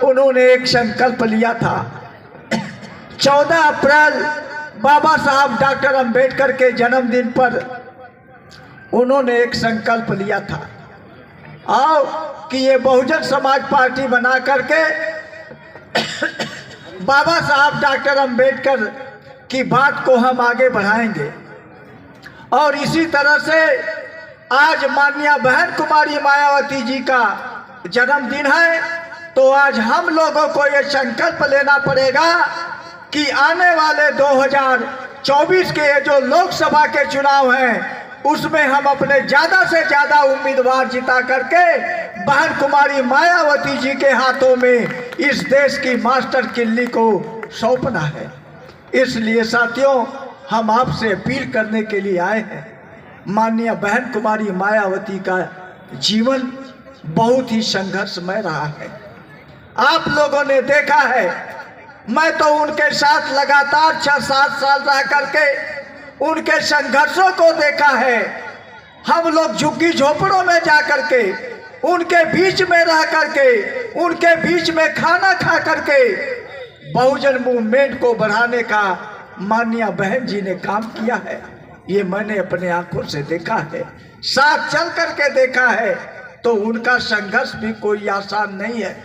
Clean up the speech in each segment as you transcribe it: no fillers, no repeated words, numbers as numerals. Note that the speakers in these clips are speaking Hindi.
उन्होंने एक संकल्प लिया था। 14 अप्रैल बाबा साहब डॉक्टर अंबेडकर के जन्मदिन पर उन्होंने एक संकल्प लिया था आओ कि ये बहुजन समाज पार्टी बना करके बाबा साहब डॉक्टर अंबेडकर की बात को हम आगे बढ़ाएंगे। और इसी तरह से आज माननीय बहन कुमारी मायावती जी का जन्मदिन है, तो आज हम लोगों को ये संकल्प लेना पड़ेगा कि आने वाले 2024 के जो लोकसभा के चुनाव हैं उसमें हम अपने ज़्यादा से ज़्यादा उम्मीदवार जिता करके बहन कुमारी मायावती जी के हाथों में इस देश की मास्टर किल्ली को सौंपना है। इसलिए साथियों, हम आपसे अपील करने के लिए आए हैं। माननीय बहन कुमारी मायावती का जीवन बहुत ही संघर्षमय रहा है। आप लोगों ने देखा है, मैं तो उनके साथ लगातार 6-7 साल रह करके उनके संघर्षों को देखा है। हम लोग झुग्गी झोपड़ों में जा करके उनके बीच में रह करके उनके बीच में खाना खा करके बहुजन मूवमेंट को बढ़ाने का माननीय बहन जी ने काम किया है। ये मैंने अपने आंखों से देखा है, साथ चल करके देखा है। तो उनका संघर्ष भी कोई आसान नहीं है।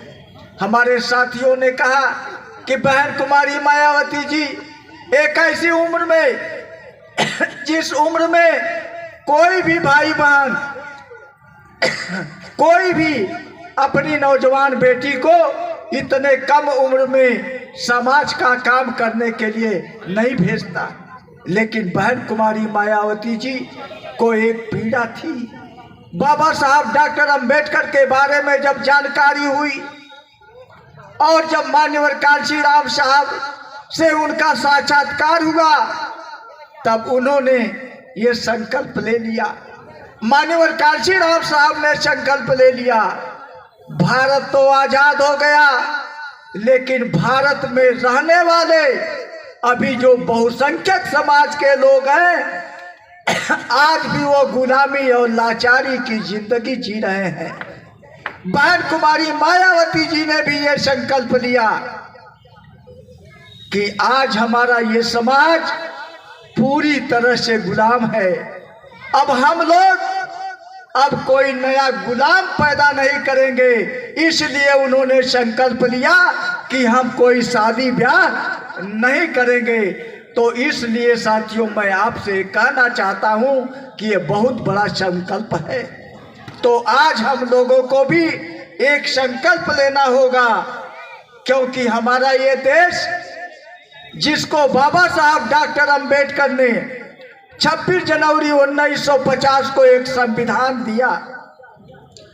हमारे साथियों ने कहा कि बहन कुमारी मायावती जी एक ऐसी उम्र में, जिस उम्र में कोई भी भाई बहन कोई भी अपनी नौजवान बेटी को इतने कम उम्र में समाज का काम करने के लिए नहीं भेजता, लेकिन बहन कुमारी मायावती जी को एक पीड़ा थी। बाबा साहब डॉक्टर अंबेडकर के बारे में जब जानकारी हुई और जब मान्यवर कांशीराम साहब से उनका साक्षात्कार हुआ, तब उन्होंने ये संकल्प ले लिया। मान्यवर कांशीराम साहब ने संकल्प ले लिया, भारत तो आजाद हो गया, लेकिन भारत में रहने वाले अभी जो बहुसंख्यक समाज के लोग हैं आज भी वो गुलामी और लाचारी की जिंदगी जी रहे हैं। बहन कुमारी मायावती जी ने भी ये संकल्प लिया कि आज हमारा ये समाज पूरी तरह से गुलाम है। अब हम लोग अब कोई नया गुलाम पैदा नहीं करेंगे। इसलिए उन्होंने संकल्प लिया कि हम कोई शादी ब्याह नहीं करेंगे। तो इसलिए साथियों, मैं आपसे कहना चाहता हूं कि ये बहुत बड़ा संकल्प है। तो आज हम लोगों को भी एक संकल्प लेना होगा, क्योंकि हमारा ये देश, जिसको बाबा साहब डॉक्टर अंबेडकर ने 26 जनवरी 1950 को एक संविधान दिया,